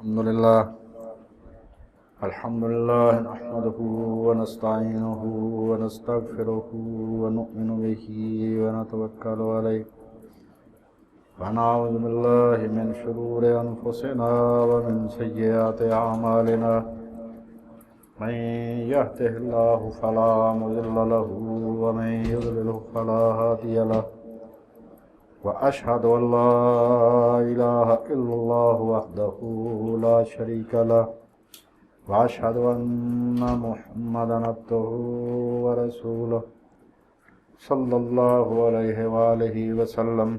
الحمد لله نحمده ونستعينه ونستغفره ونؤمن به ونتوكل عليه ونعوذ بالله من شرور أنفسنا ومن سيئات أعمالنا من يهده الله فلا مضل له ومن يضلله فلا هادي له وأشهد أن لا إله إلا الله وحده لا شريك له وأشهد أن محمدا عبده ورسوله صلى الله عليه وآله وسلم.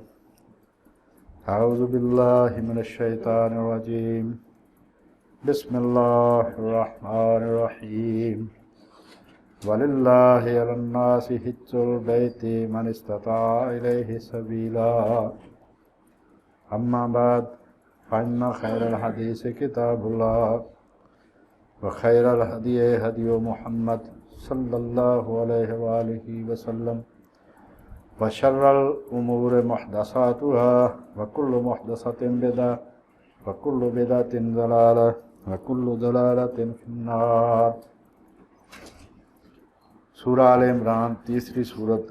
أعوذ بالله من الشيطان الرجيم. بسم الله الرحمن الرحيم. ولله على الناس حج البيت من استطاع إليه سبيلا. أما بعد فإن خير الحديث كتاب الله وخير الهدي هدي محمد صلى الله عليه وآله وسلم وشر الأمور محدثاتها وكل محدثة بدعة وكل بدعة ضلالة وكل ضلالة في النار. سورہ آل عمران تیسری صورت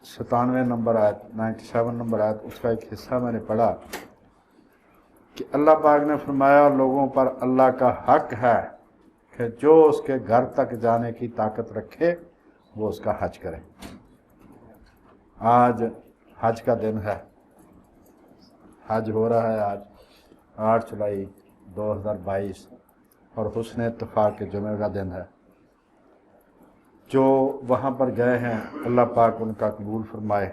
97 نمبر آیت 97 نمبر آیت اس کا ایک حصہ میں نے پڑھا کہ اللہ پاک نے فرمایا لوگوں پر اللہ کا حق ہے کہ جو اس کے گھر تک جانے کی طاقت رکھے وہ اس کا حج کرے. آج حج کا دن ہے. حج ہو رہا ہے آج 8 جولائی 2022 اور حسن اتفاق کے جمعے کا دن ہے. جو وہاں پر گئے ہیں اللہ پاک ان کا قبول فرمائے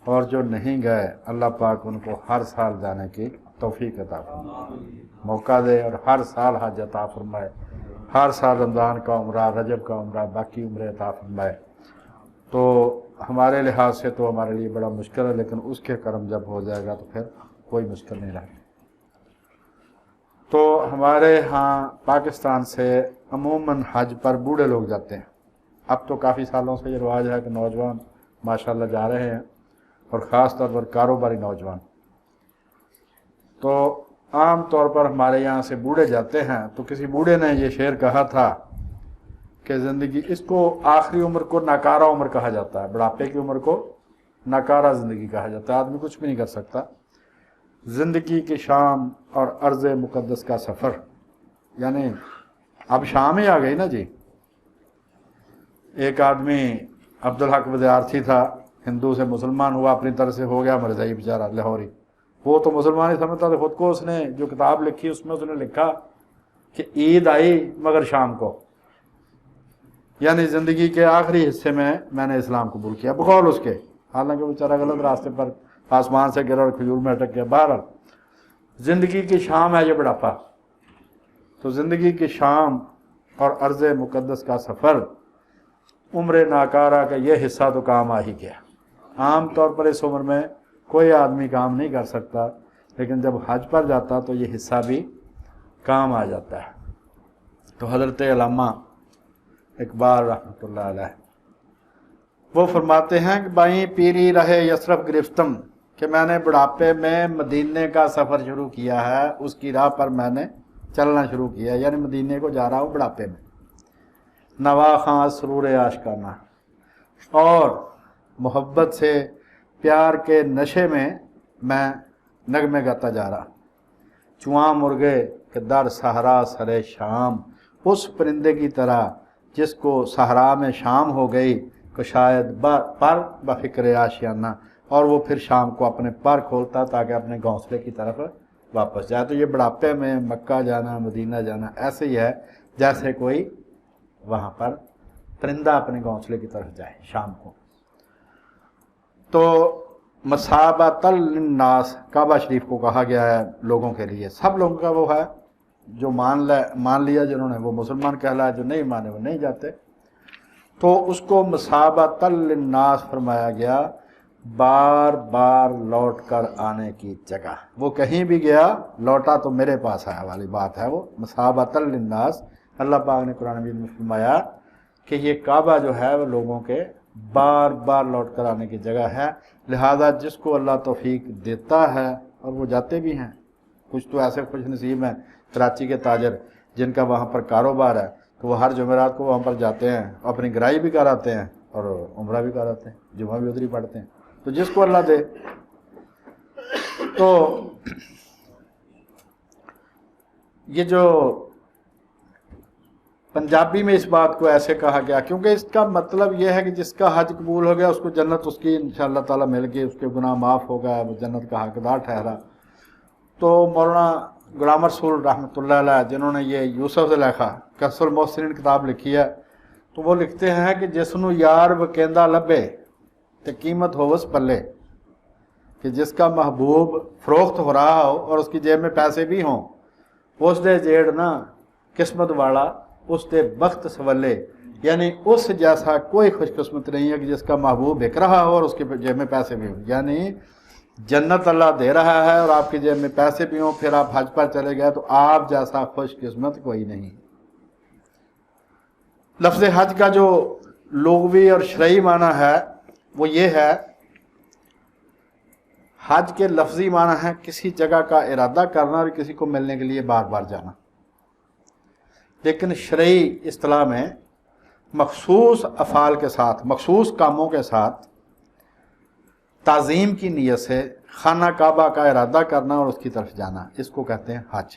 اور جو نہیں گئے اللہ پاک ان کو ہر سال جانے کی توفیق عطا فرمائے، موقع دے اور ہر سال حج عطا فرمائے، ہر سال رمضان کا عمرہ، رجب کا عمرہ، باقی عمرے عطا فرمائے. تو ہمارے لحاظ سے تو ہمارے لیے بڑا مشکل ہے، لیکن اس کے کرم جب ہو جائے گا تو پھر کوئی مشکل نہیں رہے. تو ہمارے ہاں پاکستان سے عموماً حج پر بوڑھے لوگ جاتے ہیں. اب تو کافی سالوں سے یہ رواج ہے کہ نوجوان ماشاءاللہ جا رہے ہیں اور خاص طور پر کاروباری نوجوان. تو عام طور پر ہمارے یہاں سے بوڑھے جاتے ہیں. تو کسی بوڑھے نے یہ شعر کہا تھا کہ زندگی اس کو آخری عمر کو ناکارہ عمر کہا جاتا ہے، بڑھاپے کی عمر کو ناکارہ زندگی کہا جاتا ہے. آدمی کچھ بھی نہیں کر سکتا. زندگی کی شام اور ارض مقدس کا سفر، یعنی اب شام ہی آ گئی نا جی. ایک آدمی عبدالحق ودیارتھی تھا، ہندو سے مسلمان ہوا، اپنی طرح سے ہو گیا مرزائی بیچارہ لاہوری. وہ تو مسلمان ہی سمجھتا تھا خود کو. اس نے جو کتاب لکھی اس میں اس نے لکھا کہ عید آئی مگر شام کو، یعنی زندگی کے آخری حصے میں نے اسلام قبول کیا بقول اس کے. حالانکہ وہ بیچارہ غلط راستے پر آسمان سے گرا اور کھجور میں اٹک گیا. بہرحال زندگی کی شام ہے یہ بڑھاپا. تو زندگی کی شام اور ارض مقدس کا سفر، عمر ناکارہ کا یہ حصہ تو کام آ ہی گیا. عام طور پر اس عمر میں کوئی آدمی کام نہیں کر سکتا، لیکن جب حج پر جاتا تو یہ حصہ بھی کام آ جاتا ہے. تو حضرت علامہ اقبال رحمۃ اللہ علیہ وہ فرماتے ہیں کہ بائیں پیری رہے یسرف گرفتم، کہ میں نے بڑھاپے میں مدینے کا سفر شروع کیا ہے، اس کی راہ پر میں نے چلنا شروع کیا، یعنی مدینے کو جا رہا ہوں بڑھاپے میں. نوا خاں سرور عاشقانہ، اور محبت سے پیار کے نشے میں نغمے گاتا جا رہا. چواں مرغے کہ در صحرا سرے شام، اس پرندے کی طرح جس کو صحرا میں شام ہو گئی کہ شاید پر بفکر آشیانہ، اور وہ پھر شام کو اپنے پر کھولتا تاکہ اپنے گھونسلے کی طرف واپس جائے. تو یہ بڑھاپے میں مکہ جانا، مدینہ جانا ایسے ہی ہے جیسے کوئی وہاں پر پرندہ اپنے گھونسلے کی طرف جائے شام کو. تو مثابۃ للناس کعبہ شریف کو کہا گیا ہے لوگوں کے لیے. سب لوگوں کا وہ ہے جو مان لیا جنہوں نے وہ مسلمان کہلایا، جو نہیں مانے وہ نہیں جاتے. تو اس کو مثابۃ للناس فرمایا گیا، بار بار لوٹ کر آنے کی جگہ. وہ کہیں بھی گیا لوٹا تو میرے پاس آیا والی بات ہے. وہ مثابۃ للناس اللہ پاک نے قرآن مجید میں فرمایا کہ یہ کعبہ جو ہے وہ لوگوں کے بار بار لوٹ کر آنے کی جگہ ہے. لہذا جس کو اللہ توفیق دیتا ہے اور وہ جاتے بھی ہیں کچھ تو ایسے خوش نصیب ہیں کراچی کے تاجر جن کا وہاں پر کاروبار ہے، تو وہ ہر جمعرات کو وہاں پر جاتے ہیں، اپنی گرائی بھی کر آتے ہیں اور عمرہ بھی کر آتے ہیں، جمعہ بھی ادھر ہی پڑھتے ہیں، تو جس کو اللہ دے۔ تو یہ جو پنجابی میں اس بات کو ایسے کہا گیا کیونکہ اس کا مطلب یہ ہے کہ جس کا حج قبول ہو گیا اس کو جنت اس کی انشاءاللہ تعالیٰ مل گئی، اس کے گناہ معاف ہو گیا، وہ جنت کا حقدار ٹھہرا۔ تو مولانا غلام رسول رحمۃ اللہ علیہ جنہوں نے یہ یوسف زلیخا کسر المحسنین کتاب لکھی ہے، تو وہ لکھتے ہیں کہ جس نو یار وکیندہ لبے تے قیمت ہووس پلے، کہ جس کا محبوب فروخت ہو رہا ہو اور اس کی جیب میں پیسے بھی ہوں، اس دے جیڑ نا قسمت والا اس دے بخت سولے، یعنی اس جیسا کوئی خوش قسمت نہیں ہے کہ جس کا محبوب بک رہا ہو اور اس کے جیب میں پیسے بھی ہوں، یعنی جنت اللہ دے رہا ہے اور آپ کی جیب میں پیسے بھی ہوں، پھر آپ حج پر چلے گئے تو آپ جیسا خوش قسمت کوئی نہیں۔ لفظ حج کا جو لغوی اور شرعی معنی ہے وہ یہ ہے، حج کے لفظی معنی ہے کسی جگہ کا ارادہ کرنا اور کسی کو ملنے کے لیے بار بار جانا، لیکن شرعی اصطلاح میں مخصوص افعال کے ساتھ، مخصوص کاموں کے ساتھ تعظیم کی نیت سے خانہ کعبہ کا ارادہ کرنا اور اس کی طرف جانا، اس کو کہتے ہیں حج۔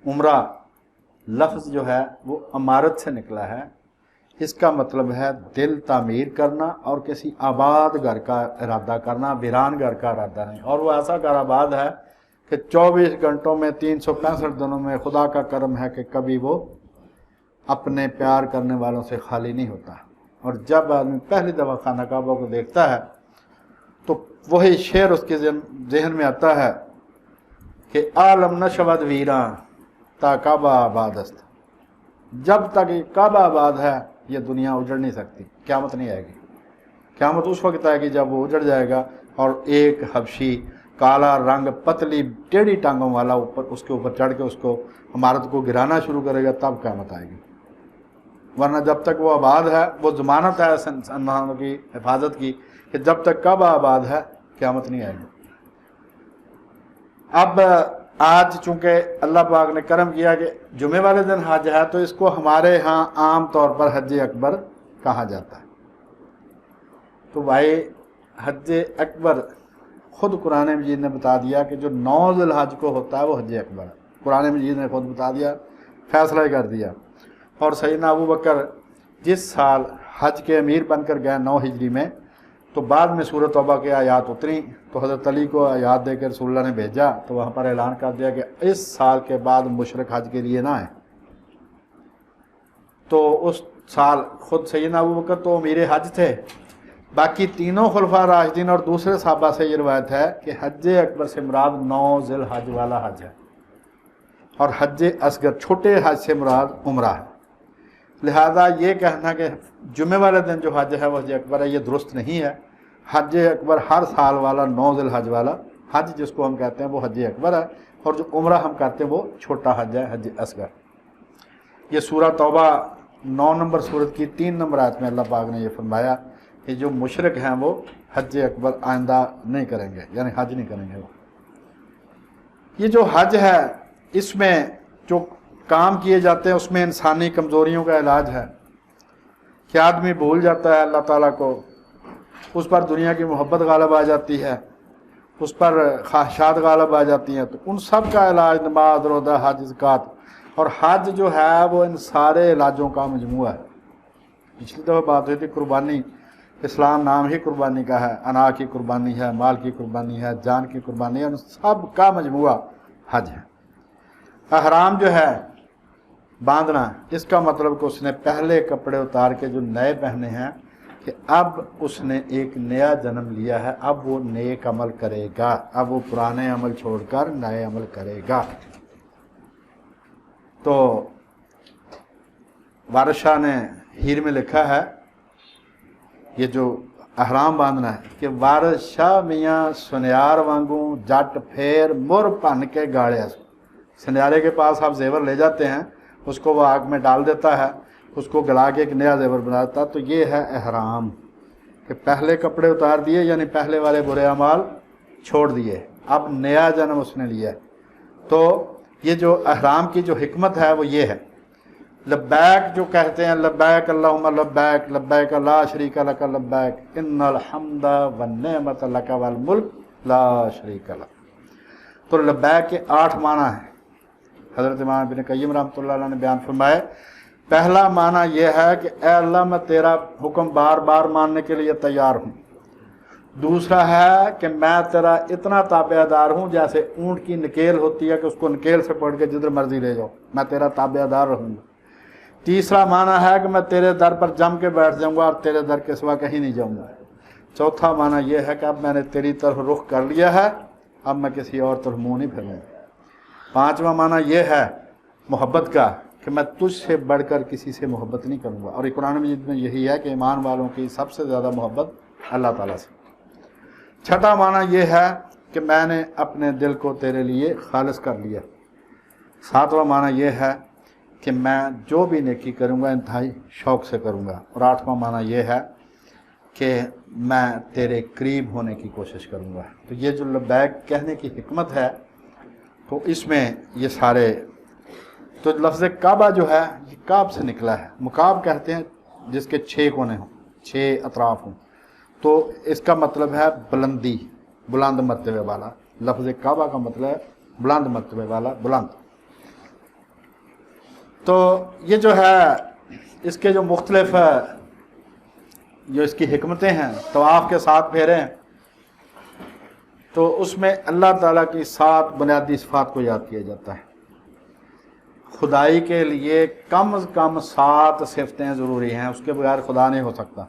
عمرہ لفظ جو ہے وہ عمارت سے نکلا ہے، اس کا مطلب ہے دل تعمیر کرنا اور کسی آباد گھر کا ارادہ کرنا، ویران گھر کا ارادہ نہیں، اور وہ ایسا گھر آباد ہے کہ 24 گھنٹوں میں 365 دنوں میں خدا کا کرم ہے کہ کبھی وہ اپنے پیار کرنے والوں سے خالی نہیں ہوتا۔ اور جب آدمی پہلی دفعہ خانہ کعبہ کو دیکھتا ہے تو وہی شعر اس کے ذہن میں آتا ہے کہ عالم نشود ویراں تا کعبہ آباد است، جب تک یہ کعبہ آباد ہے یہ دنیا اجڑ نہیں سکتی، قیامت نہیں آئے گی۔ قیامت اس وقت آئے گی جب وہ اجڑ جائے گا اور ایک حبشی کالا رنگ پتلی ٹیڑھی ٹانگوں والا اس کے اوپر چڑھ کے اس کو عمارت کو گرانا شروع کرے گا، تب قیامت آئے گی، ورنہ جب تک وہ آباد ہے، وہ ضمانت ہے انسانوں کی حفاظت کی کہ جب تک کعبہ آباد ہے قیامت نہیں آئے گی۔ اب آج چونکہ اللہ پاک نے کرم کیا کہ جمعے والے دن حج ہے تو اس کو ہمارے ہاں عام طور پر حج اکبر کہا جاتا ہے۔ تو بھائی حج اکبر خود قرآن مجید نے بتا دیا کہ جو 9 ذی الحج کو ہوتا ہے وہ حج اکبر ہے، قرآن مجید نے خود بتا دیا، فیصلہ کر دیا۔ اور سیدنا ابو بکر جس سال حج کے امیر بن کر گئے 9 ہجری میں، تو بعد میں سورۃ توبہ کے آیات اتری تو حضرت علی کو آیات دے کے رسول اللہ نے بھیجا، تو وہاں پر اعلان کر دیا کہ اس سال کے بعد مشرک حج کے لیے نہ آئے۔ تو اس سال خود سیدنا ابو بکر تو امیر حج تھے، باقی تینوں خلفاء راشدین اور دوسرے صحابہ سے یہ روایت ہے کہ حج اکبر سے مراد 9 ذی الحج والا حج ہے، اور حج اصغر چھوٹے حج سے مراد عمرہ ہے۔ لہذا یہ کہنا کہ جمعے والے دن جو حج ہے وہ حج اکبر ہے، یہ درست نہیں ہے۔ حج اکبر ہر سال والا 9 ذی الحج والا حج جس کو ہم کہتے ہیں وہ حج اکبر ہے، اور جو عمرہ ہم کہتے ہیں وہ چھوٹا حج ہے، حج اصغر۔ یہ سورہ توبہ 9 نمبر سورت کی 3 نمبر آیت میں اللہ پاک نے یہ فرمایا کہ جو مشرک ہیں وہ حج اکبر آئندہ نہیں کریں گے، یعنی حج نہیں کریں گے وہ۔ یہ جو حج ہے اس میں جو کام کیے جاتے ہیں اس میں انسانی کمزوریوں کا علاج ہے کہ آدمی بھول جاتا ہے اللہ تعالیٰ کو، اس پر دنیا کی محبت غالب آ جاتی ہے، اس پر خواہشات غالب آ جاتی ہیں، تو ان سب کا علاج نماز، روزہ، حج، زکوٰۃ، اور حج جو ہے وہ ان سارے علاجوں کا مجموعہ ہے۔ پچھلی دفعہ بات ہوئی تھی قربانی، اسلام نام ہی قربانی کا ہے، انا کی قربانی ہے، مال کی قربانی ہے، جان کی قربانی ہے، ان سب کا مجموعہ حج ہے۔ احرام جو ہے باندھنا، اس کا مطلب کہ اس نے پہلے کپڑے اتار کے جو نئے پہنے ہیں کہ اب اس نے ایک نیا جنم لیا ہے، اب وہ نیک عمل کرے گا، اب وہ پرانے عمل چھوڑ کر نئے عمل کرے گا۔ تو وارث شاہ نے ہیر میں لکھا ہے یہ جو احرام باندھنا ہے کہ وارث شاہ میاں سنیار وانگوں جٹ پھیر مر پن کے گاڑے، سنیارے کے پاس آپ زیور لے جاتے ہیں، اس کو وہ آگ میں ڈال دیتا ہے، اس کو گلا کے ایک نیا زیور بنا دیتا ہے۔ تو یہ ہے احرام کہ پہلے کپڑے اتار دیے، یعنی پہلے والے برے اعمال چھوڑ دیے، اب نیا جنم اس نے لیا ہے۔ تو یہ جو احرام کی جو حکمت ہے وہ یہ ہے، لبیک جو کہتے ہیں، لبیک اللہم لبیک لبیک لا شریک لک لبیک ان الحمد والنعمت لک والملک لا شریک لک۔ تو لبیک کے 8 معنی ہیں، حضرت امام ابن قیم رحمۃ اللہ علیہ نے بیان فرمائے۔ پہلا معنی یہ ہے کہ اے اللہ میں تیرا حکم بار بار ماننے کے لیے تیار ہوں۔ دوسرا ہے کہ میں تیرا اتنا تابع دار ہوں جیسے اونٹ کی نکیل ہوتی ہے کہ اس کو نکیل سے پڑھ کے جدھر مرضی لے جاؤ، میں تیرا تابع دار رہوں گا۔ تیسرا معنی ہے کہ میں تیرے در پر جم کے بیٹھ جاؤں گا اور تیرے در کے سوا کہیں نہیں جاؤں گا۔ چوتھا معنی یہ ہے کہ اب میں نے تیری طرف رخ کر لیا ہے، اب میں کسی اور طرف منہ نہیں پھیروں گا۔ پانچواں معنی یہ ہے محبت کا کہ میں تجھ سے بڑھ کر کسی سے محبت نہیں کروں گا، اور قرآن مجید میں یہی ہے کہ ایمان والوں کی سب سے زیادہ محبت اللہ تعالیٰ سے۔ چھٹا معنی یہ ہے کہ میں نے اپنے دل کو تیرے لیے خالص کر لیا۔ ساتواں معنی یہ ہے کہ میں جو بھی نیکی کروں گا انتہائی شوق سے کروں گا، اور آٹھواں معنی یہ ہے کہ میں تیرے قریب ہونے کی کوشش کروں گا۔ تو یہ جو لبیک کہنے کی حکمت ہے تو اس میں یہ سارے، تو لفظ کعبہ جو ہے یہ کعب سے نکلا ہے، مکعب کہتے ہیں جس کے 6 کونے ہوں، 6 اطراف ہوں، تو اس کا مطلب ہے بلندی، بلند مرتبے والا۔ لفظ کعبہ کا مطلب ہے بلند مرتبے والا، بلند۔ تو یہ جو ہے اس کے جو مختلف جو اس کی حکمتیں ہیں، طواف کے 7 پھیرے ہیں، تو اس میں اللہ تعالیٰ کی 7 بنیادی صفات کو یاد کیا جاتا ہے۔ خدائی کے لیے کم از کم 7 صفتیں ضروری ہیں، اس کے بغیر خدا نہیں ہو سکتا۔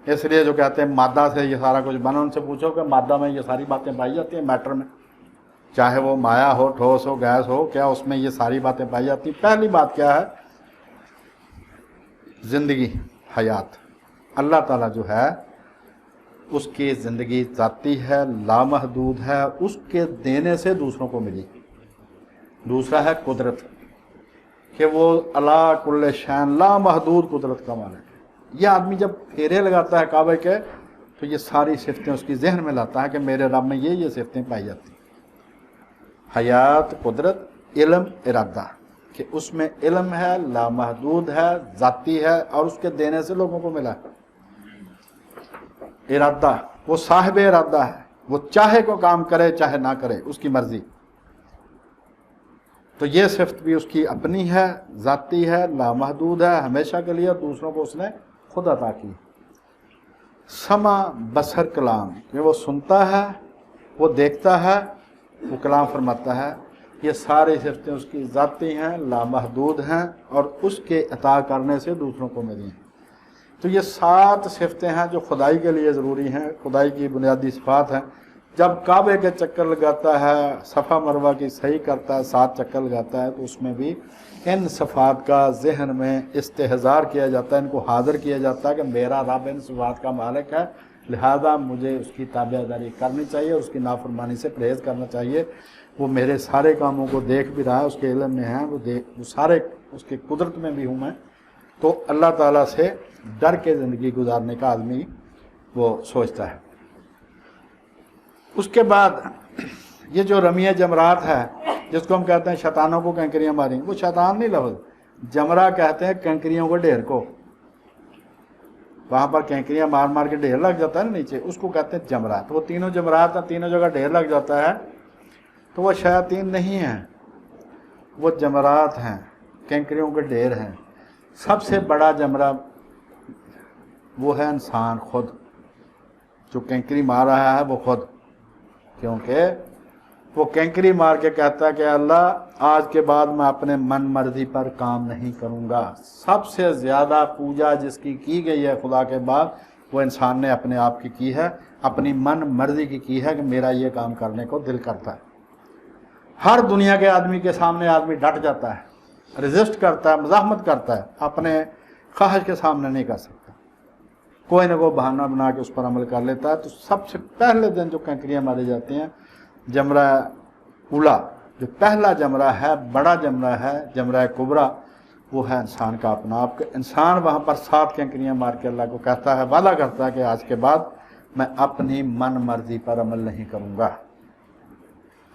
اس لیے جو کہتے ہیں مادہ سے یہ سارا کچھ بنا، ان سے پوچھو کہ مادہ میں یہ ساری باتیں پائی جاتی ہیں، میٹر میں، چاہے وہ مایا ہو، ٹھوس ہو، گیس ہو، کیا اس میں یہ ساری باتیں پائی جاتی ہیں؟ پہلی بات کیا ہے؟ زندگی، حیات۔ اللہ تعالیٰ جو ہے اس کی زندگی ذاتی ہے، لامحدود ہے، اس کے دینے سے دوسروں کو ملی۔ دوسرا ہے قدرت، کہ وہ علی کل شین لامحدود قدرت کا مالک ہے۔ یہ آدمی جب پھیرے لگاتا ہے کعبے کے تو یہ ساری صفتیں اس کی ذہن میں لاتا ہے کہ میرے رب میں یہ صفتیں پائی جاتی ہیں، حیات، قدرت، علم، ارادہ، کہ اس میں علم ہے، لامحدود ہے، ذاتی ہے، اور اس کے دینے سے لوگوں کو ملا ہے۔ ارادہ، وہ صاحب ارادہ ہے، وہ چاہے کو کام کرے چاہے نہ کرے، اس کی مرضی۔ تو یہ صفت بھی اس کی اپنی ہے، ذاتی ہے، لامحدود ہے، ہمیشہ کے لیے، اور دوسروں کو اس نے خود عطا کی۔ سمع، بصر، کلام، کہ وہ سنتا ہے، وہ دیکھتا ہے، وہ کلام فرماتا ہے، یہ ساری صفتیں اس کی ذاتی ہیں، لامحدود ہیں، اور اس کے عطا کرنے سے دوسروں کو ملی ہیں۔ تو یہ 7 صفتیں ہیں جو خدائی کے لیے ضروری ہیں، خدائی کی بنیادی صفات ہیں۔ جب کعبے کے چکر لگاتا ہے، صفا مروہ کی صحیح کرتا ہے، 7 چکر لگاتا ہے، تو اس میں بھی ان صفات کا ذہن میں استحضار کیا جاتا ہے، ان کو حاضر کیا جاتا ہے کہ میرا رب ان صفات کا مالک ہے، لہذا مجھے اس کی تابع داری کرنی چاہیے، اس کی نافرمانی سے پرہیز کرنا چاہیے۔ وہ میرے سارے کاموں کو دیکھ بھی رہا ہے، اس کے علم میں ہے، وہ سارے اس کی قدرت میں بھی ہوں میں۔ تو اللہ تعالیٰ سے ڈر کے زندگی گزارنے کا آدمی وہ سوچتا ہے۔ اس کے بعد یہ جو رمیہ جمرات ہے، جس کو ہم کہتے ہیں شیطانوں کو کنکریاں ماری، وہ شیطان نہیں لفظ، جمرہ کہتے ہیں کنکریوں کو ڈھیر کو، وہاں پر کنکریاں مار مار کے ڈھیر لگ جاتا ہے نا نیچے، اس کو کہتے ہیں جمرات۔ تو وہ تینوں جمرات ہیں، تینوں جگہ ڈھیر لگ جاتا ہے، تو وہ شیاطین نہیں ہیں، وہ جمرات ہیں، کنکریوں کے ڈھیر ہیں۔ سب سے بڑا جمرہ وہ ہے انسان خود، جو کنکری مار رہا ہے وہ خود، کیونکہ وہ کنکری مار کے کہتا ہے کہ اللہ آج کے بعد میں اپنے من مرضی پر کام نہیں کروں گا۔ سب سے زیادہ پوجا جس کی گئی ہے خدا کے بعد، وہ انسان نے اپنے آپ کی ہے، اپنی من مرضی کی ہے کہ میرا یہ کام کرنے کو دل کرتا ہے۔ ہر دنیا کے آدمی کے سامنے آدمی ڈٹ جاتا ہے، ریزسٹ کرتا ہے، مزاحمت کرتا ہے، اپنے خواہش کے سامنے نہیں کر سکتا، کوئی نہ کوئی بہانہ بنا کے اس پر عمل کر لیتا ہے۔ تو سب سے پہلے دن جو کنکریاں ماری جاتی ہیں، جمرہ اولا جو پہلا جمرہ ہے، بڑا جمرہ ہے، جمرہ کبریٰ، وہ ہے انسان کا اپنا آپ۔ انسان وہاں پر 7 کنکریاں مار کے اللہ کو کہتا ہے، وعدہ کرتا ہے کہ آج کے بعد میں اپنی من مرضی پر عمل نہیں کروں گا،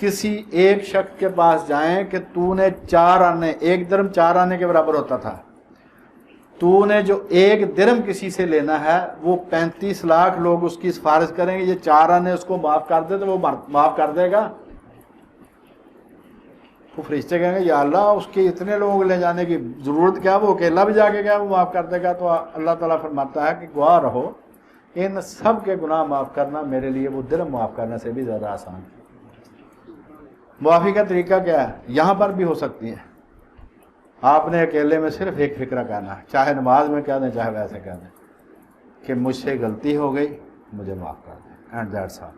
کسی ایک شخص کے پاس جائیں کہ تو نے 4 آنے، 1 درم 4 آنے کے برابر ہوتا تھا، تو نے جو 1 درم کسی سے لینا ہے وہ 35 لاکھ لوگ اس کی سفارش کریں گے یہ 4 آنے اس کو معاف کر دے تو وہ معاف کر دے گا؟ تو فرشتے کہیں گے یا اللہ اس کے اتنے لوگ لے جانے کی ضرورت کیا، وہ اکیلا بھی جا کے گیا وہ معاف کر دے گا۔ تو اللہ تعالیٰ فرماتا ہے کہ گواہ رہو ان سب کے گناہ معاف کرنا میرے لیے وہ درم معاف کرنے سے بھی زیادہ آسان ہے۔ معافی کا طریقہ کیا ہے؟ یہاں پر بھی ہو سکتی ہے، آپ نے اکیلے میں صرف ایک فکرہ کہنا ہے، چاہے نماز میں کہہ دیں چاہے ویسے کہہ دیں کہ مجھ سے غلطی ہو گئی مجھے معاف کر دیں، اینڈ دیٹس آل۔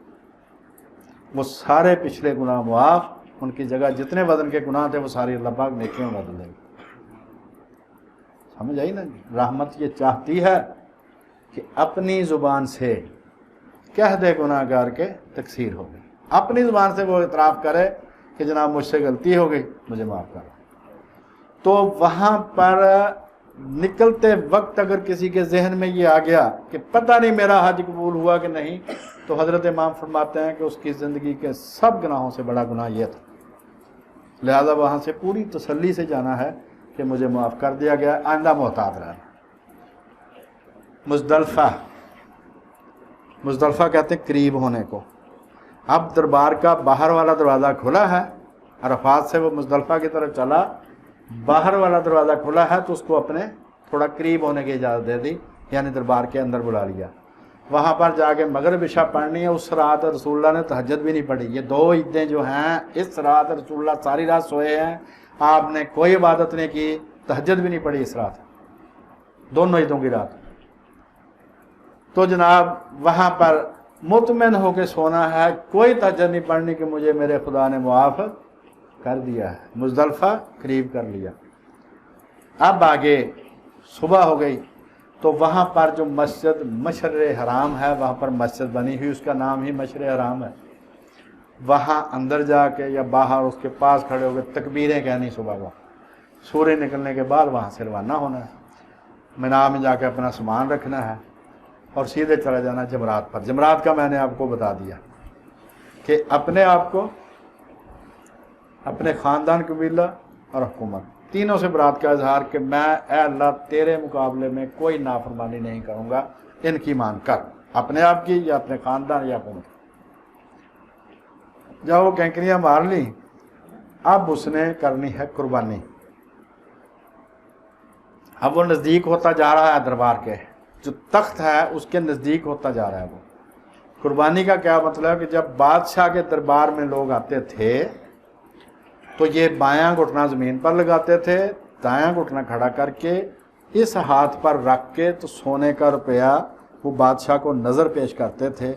وہ سارے پچھلے گناہ معاف، ان کی جگہ جتنے وزن کے گناہ تھے وہ ساری اللہ پاک نیکیوں میں بدل دے گی۔ سمجھ آئی نا؟ رحمت یہ چاہتی ہے کہ اپنی زبان سے کہہ دے گناہ گار کے تکثیر ہو گئی، اپنی زبان سے وہ اعتراف کرے کہ جناب مجھ سے غلطی ہو گئی مجھے معاف کرو۔ تو وہاں پر نکلتے وقت اگر کسی کے ذہن میں یہ آ گیا کہ پتہ نہیں میرا حج قبول ہوا کہ نہیں، تو حضرت امام فرماتے ہیں کہ اس کی زندگی کے سب گناہوں سے بڑا گناہ یہ تھا، لہذا وہاں سے پوری تسلی سے جانا ہے کہ مجھے معاف کر دیا گیا، آئندہ محتاط رہنا۔ مزدلفہ کہتے ہیں قریب ہونے کو۔ اب دربار کا باہر والا دروازہ کھلا ہے، عرفات سے وہ مزدلفہ کی طرف چلا، باہر والا دروازہ کھلا ہے تو اس کو اپنے تھوڑا قریب ہونے کی اجازت دے دی، یعنی دربار کے اندر بلا لیا۔ وہاں پر جا کے مغرب عشاء پڑھنی ہے۔ اس رات رسول اللہ نے تہجد بھی نہیں پڑھی۔ یہ 2 عیدیں جو ہیں، اس رات رسول اللہ ساری رات سوئے ہیں، آپ نے کوئی عبادت نہیں کی، تہجد بھی نہیں پڑھی اس رات، دونوں عیدوں کی رات۔ تو جناب وہاں پر مطمئن ہو کے سونا ہے، کوئی تہجد نہیں پڑھنی کہ مجھے میرے خدا نے معاف کر دیا ہے۔ مزدلفہ قریب کر لیا۔ اب آگے صبح ہو گئی تو وہاں پر جو مسجد مشعر حرام ہے، وہاں پر مسجد بنی ہوئی، اس کا نام ہی مشعر حرام ہے۔ وہاں اندر جا کے یا باہر اس کے پاس کھڑے ہو کے تکبیریں کہنی صبح کو، سورج نکلنے کے بعد وہاں سے روانہ ہونا ہے، مینا میں جا کے اپنا سامان رکھنا ہے اور سیدھے چلا جانا جمرات پر۔ جمرات کا میں نے آپ کو بتا دیا کہ اپنے آپ کو، اپنے خاندان، قبیلہ اور حکومت، تینوں سے برات کا اظہار کہ میں اے اللہ تیرے مقابلے میں کوئی نافرمانی نہیں کروں گا، ان کی مان کر، اپنے آپ کی یا اپنے خاندان یا حکومت۔ جب وہ کینکریاں مار لی، اب اس نے کرنی ہے قربانی۔ اب وہ نزدیک ہوتا جا رہا ہے، دربار کے جو تخت ہے اس کے نزدیک ہوتا جا رہا ہے۔ وہ قربانی کا کیا مطلب ہے کہ جب بادشاہ کے دربار میں لوگ آتے تھے تو یہ بایاں گھٹنا زمین پر لگاتے تھے، دایاں گھٹنا کھڑا کر کے اس ہاتھ پر رکھ کے تو سونے کا روپیہ وہ بادشاہ کو نظر پیش کرتے تھے۔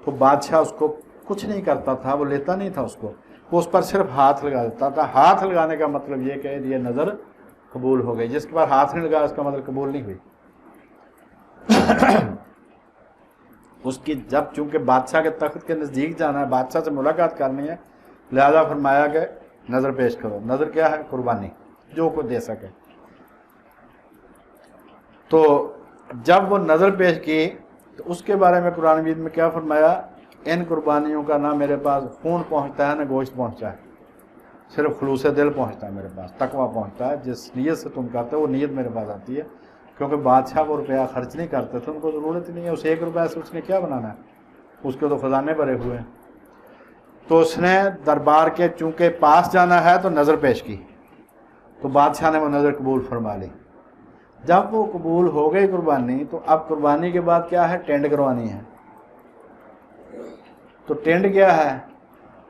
تو بادشاہ اس کو کچھ نہیں کرتا تھا، وہ لیتا نہیں تھا اس کو، وہ اس پر صرف ہاتھ لگا دیتا تھا۔ ہاتھ لگانے کا مطلب یہ کہ یہ نظر قبول ہو گئی، جس کے بعد ہاتھ نہیں لگا اس کا مطلب قبول نہیں ہوئی۔ اس کی جب چونکہ بادشاہ کے تخت کے نزدیک جانا ہے، بادشاہ سے ملاقات کرنی ہے، لہذا فرمایا کہ نظر پیش کرو۔ نظر کیا ہے؟ قربانی، جو کو دے سکے۔ تو جب وہ نظر پیش کی تو اس کے بارے میں قرآن مجید میں کیا فرمایا؟ ان قربانیوں کا نہ میرے پاس خون پہنچتا ہے نہ گوشت پہنچتا ہے، صرف خلوص دل پہنچتا ہے میرے پاس، تقویٰ پہنچتا ہے۔ جس نیت سے تم کرتے ہو وہ نیت میرے پاس آتی ہے، کیونکہ بادشاہ کو روپیہ خرچ نہیں کرتے تھے، ان کو ضرورت نہیں ہے، اس 1 روپیہ سے اس نے کیا بنانا ہے، اس کے تو خزانے بھرے ہوئے ہیں۔ تو اس نے دربار کے چونکہ پاس جانا ہے تو نظر پیش کی، تو بادشاہ نے وہ نظر قبول فرما لی۔ جب وہ قبول ہو گئی قربانی، تو اب قربانی کے بعد کیا ہے؟ ٹینڈ کروانی ہے۔ تو ٹینڈ کیا ہے؟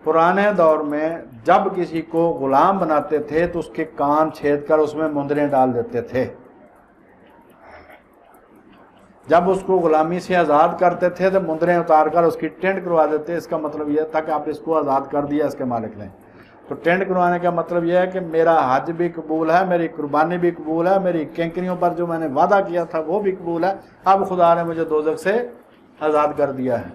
پرانے دور میں جب کسی کو غلام بناتے تھے تو اس کے کان چھید کر اس میں مندریں ڈال دیتے تھے۔ جب اس کو غلامی سے آزاد کرتے تھے تو مندریں اتار کر اس کی ٹینڈ کروا دیتے۔ اس کا مطلب یہ تھا کہ آپ اس کو آزاد کر دیا اس کے مالک نے۔ تو ٹینڈ کروانے کا مطلب یہ ہے کہ میرا حج بھی قبول ہے، میری قربانی بھی قبول ہے، میری کینکریوں پر جو میں نے وعدہ کیا تھا وہ بھی قبول ہے، اب خدا نے مجھے دوزخ سے آزاد کر دیا ہے۔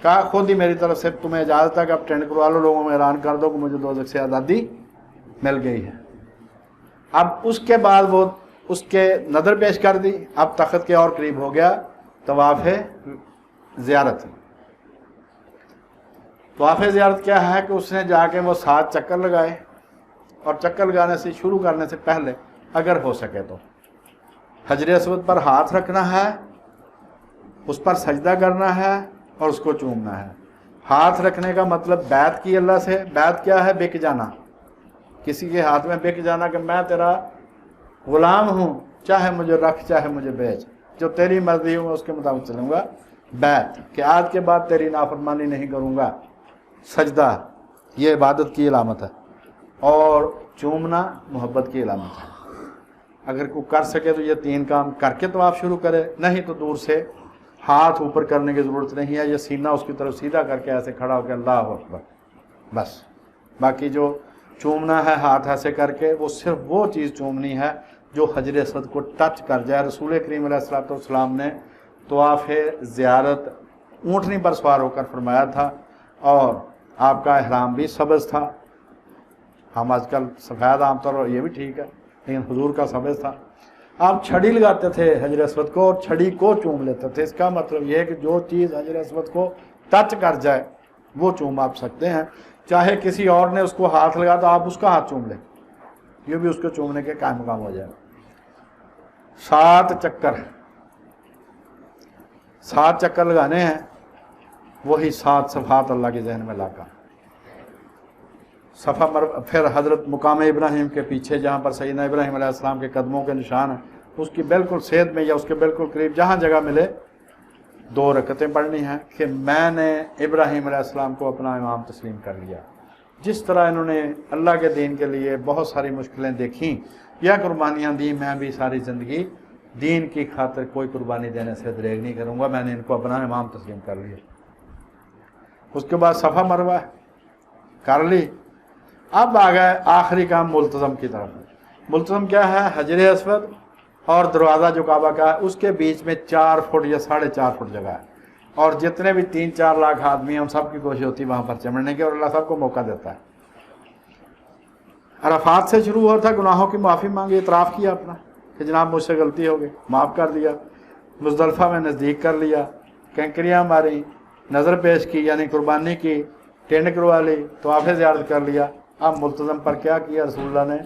کہا خود ہی میری طرف سے تمہیں اجازت ہے کہ اب ٹینڈ کروا لو، لوگوں میں اعلان کر دو کہ مجھے دوزخ سے آزادی مل گئی ہے۔ اب اس کے بعد وہ اس کے نظر پیش کر دی، اب تخت کے اور قریب ہو گیا، طواف زیارت۔ طواف زیارت کیا ہے کہ اس نے جا کے وہ 7 چکر لگائے، اور چکر لگانے سے شروع کرنے سے پہلے اگر ہو سکے تو حجر اسود پر ہاتھ رکھنا ہے، اس پر سجدہ کرنا ہے اور اس کو چومنا ہے۔ ہاتھ رکھنے کا مطلب بیعت کی اللہ سے۔ بیعت کیا ہے؟ بک جانا، کسی کے ہاتھ میں بک جانا کہ میں تیرا غلام ہوں، چاہے مجھے رکھ چاہے مجھے بیچ، جو تیری مرضی ہو میں اس کے مطابق چلوں گا۔ بیعت کہ آج کے بعد تیری نافرمانی نہیں کروں گا۔ سجدہ یہ عبادت کی علامت ہے، اور چومنا محبت کی علامت ہے۔ اگر کوئی کر سکے تو یہ 3 کام کر کے طواف شروع کرے، نہیں تو دور سے ہاتھ اوپر کرنے کی ضرورت نہیں ہے، یہ سینہ اس کی طرف سیدھا کر کے ایسے کھڑا ہو کے اللہ اکبر، بس۔ باقی جو چومنا ہے ہاتھ ایسے کر کے، وہ صرف وہ چیز چومنی ہے جو حجر اسود کو ٹچ کر جائے۔ رسول کریم علیہ السلام نے طواف زیارت اونٹنی پر سوار ہو کر فرمایا تھا، اور آپ کا احرام بھی سبز تھا۔ ہم آج کل سفید عام طور پر یہ بھی ٹھیک ہے، لیکن حضور کا سبز تھا۔ آپ چھڑی لگاتے تھے حجر اسود کو، اور چھڑی کو چوم لیتے تھے۔ اس کا مطلب یہ ہے کہ جو چیز حجر اسود کو ٹچ کر جائے وہ چوم آپ سکتے ہیں، چاہے کسی اور نے اس کو ہاتھ لگا تو آپ اس کا ہاتھ چوم لیں، یہ بھی اس کو چومنے کے قائم مقام ہو جائے۔ 7 چکر، 7 چکر لگانے ہیں، وہی 7 صفحات اللہ کے ذہن میں لا کر۔ صفا پھر حضرت مقام ابراہیم کے پیچھے جہاں پر سیدنا ابراہیم علیہ السلام کے قدموں کے نشان ہیں، اس کی بالکل سیدھ میں یا اس کے بالکل قریب جہاں جگہ ملے 2 رکعتیں پڑھنی ہیں کہ میں نے ابراہیم علیہ السلام کو اپنا امام تسلیم کر لیا۔ جس طرح انہوں نے اللہ کے دین کے لیے بہت ساری مشکلیں دیکھیں یا قربانیاں دیں، میں بھی ساری زندگی دین کی خاطر کوئی قربانی دینے سے دریغ نہیں کروں گا، میں نے ان کو اپنا امام تسلیم کر لیا۔ اس کے بعد صفا مروہ کر لی۔ اب آ گئے آخری کام ملتزم کی طرف۔ ملتزم کیا ہے؟ حجر اسود اور دروازہ جو کعبہ کا ہے اس کے بیچ میں 4 فٹ یا 4.5 فٹ جگہ ہے، اور جتنے بھی 3-4 لاکھ آدمی ہیں ان سب کی کوشش ہوتی ہے وہاں پر چمڑنے کی، اور اللہ سب کو موقع دیتا ہے۔ عرفات سے شروع ہوا تھا، گناہوں کی معافی مانگی، اعتراف کیا اپنا کہ جناب مجھ سے غلطی ہو گئی، معاف کر دیا۔ مزدلفہ میں نزدیک کر لیا، کینکریاں ماری، نظر پیش کی یعنی قربانی کی، ٹینڈ کروا لی، طواف زیارت کر لیا۔ اب ملتزم پر کیا کیا؟ رسول اللہ نے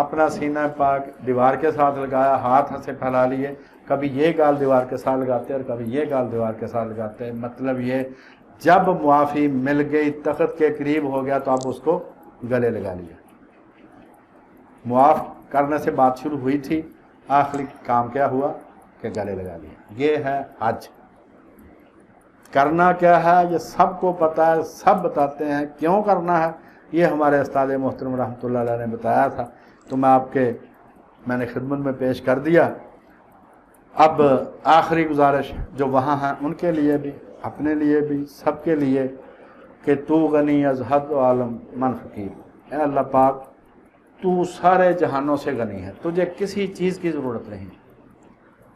اپنا سینہ پاک دیوار کے ساتھ لگایا، ہاتھ سے پھیلا لیے، کبھی یہ گال دیوار کے ساتھ لگاتے اور کبھی یہ گال دیوار کے ساتھ لگاتے۔ مطلب یہ جب معافی مل گئی، تخت کے قریب ہو گیا تو اب اس کو گلے لگا لیا۔ معاف کرنے سے بات شروع ہوئی تھی، آخری کام کیا ہوا کہ گلے لگا لیا۔ یہ ہے حج۔ کرنا کیا ہے یہ سب کو پتہ ہے، سب بتاتے ہیں کیوں کرنا ہے، یہ ہمارے استاد محترم رحمۃ اللہ علیہ نے بتایا تھا، تو میں نے خدمت میں پیش کر دیا۔ اب آخری گزارش جو وہاں ہیں ان کے لیے بھی، اپنے لیے بھی، سب کے لیے کہ تو غنی از حد و عالم من فقیر۔ اے اللہ پاک تو سارے جہانوں سے غنی ہے، تجھے کسی چیز کی ضرورت نہیں۔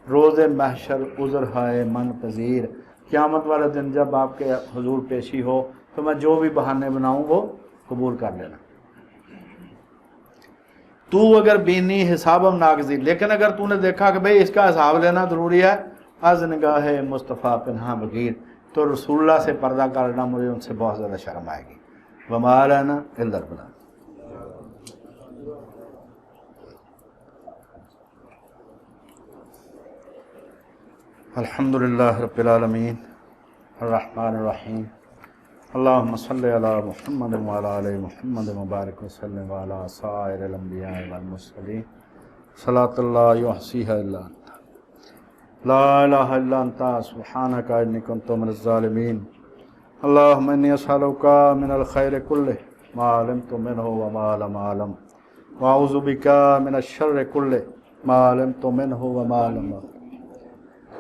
روز محشر عذر ہے من پذیر، قیامت والے دن جب آپ کے حضور پیشی ہو تو میں جو بھی بہانے بناؤں وہ قبول کر لینا۔ تو اگر بینی حسابم ناگزیر، لیکن اگر تو نے دیکھا کہ بھئی اس کا حساب لینا ضروری ہے، از نگاہ مصطفیٰ پنہاں بغیر، تو رسول اللہ سے پردہ کرنا مجھے ان سے بہت زیادہ شرم آئے گی۔ وما علینا الا البلاغ۔ الحمدللہ رب العالمین الرحمن الرحیم اللہم صلی علی محمد وعلی آل محمد مبارک وسلم وعلی سائر الانبیاء والمرسلین صلاۃ اللہ یحصیہا الا انت لا الہ الا انت سبحانک انی کنت من الظالمین اللہم انی اسألک من الخیر کلہ ما علمت منہ وما لم اعلم واعوذ بک من الشر کلہ ما علمت منہ وما لم اعلم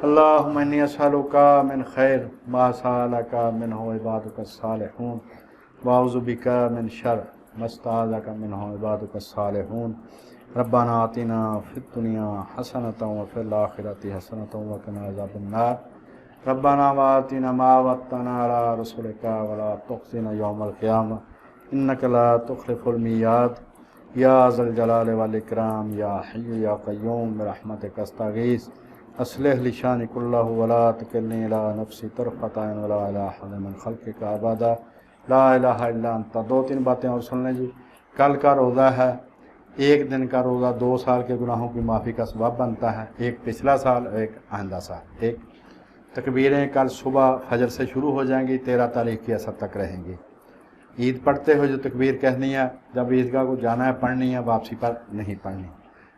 اللہم انی اسألک من خیر ما سألک منہ عبادک الصالحون واعوذ بک من شر ما استعاذک منہ عبادک الصالحون ربنا آتنا فی الدنیا حسنۃ وفی الآخرۃ حسنۃ وقنا عذاب النار ربنا وآتنا ما وعدتنا علی رسلک ولا تخزنا یوم القیامہ انک لا تخلف المیعاد یا ذا الجلال والاکرام یا حی یا قیوم برحمتک استغیث اصلح لی شانی کلہ ولا تکلنی الی نفسی طرفۃ عین ولا الی احد من خلقک ابدا لا الہ الا انت۔ 2-3 باتیں اور سن لیں جی، کل کا روزہ ہے، ایک دن کا روزہ 2 سال کے گناہوں کی معافی کا سبب بنتا ہے، ایک پچھلا سال اور ایک آئندہ سال۔ ایک تکبیریں کل صبح فجر سے شروع ہو جائیں گی، 13 تاریخ کی اثر تک رہیں گی۔ عید پڑھتے ہوئے جو تکبیر کہنی ہے، جب عیدگاہ کو جانا ہے پڑھنی ہے، واپسی پر نہیں پڑھنی۔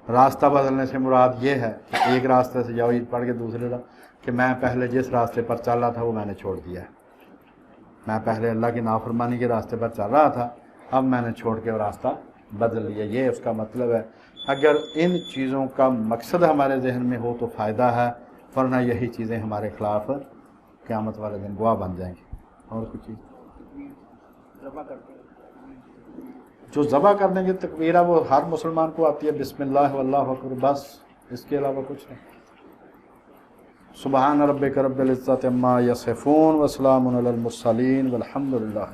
راستہ بدلنے سے مراد یہ ہے کہ ایک راستے سے جاؤ عید پڑھ کے دوسرے کہ میں پہلے جس راستے پر چل رہا تھا وہ میں نے چھوڑ دیا ہے، میں پہلے اللہ کی نافرمانی کے راستے پر چل رہا تھا، اب میں نے چھوڑ کے وہ راستہ بدل لیا۔ یہ اس کا مطلب ہے۔ اگر ان چیزوں کا مقصد ہمارے ذہن میں ہو تو فائدہ ہے، ورنہ یہی چیزیں ہمارے خلاف قیامت والے دن گواہ بن جائیں گی۔ اور کچھ چیز جو ذبح کرنے کی تکبیرہ وہ ہر مسلمان کو آتی ہے، بسم اللہ واللہ اکبر، بس اس کے علاوہ کچھ نہیں۔ سبحان ربک رب العزت عما یصفون وسلام علی المرسلین والحمد للہ۔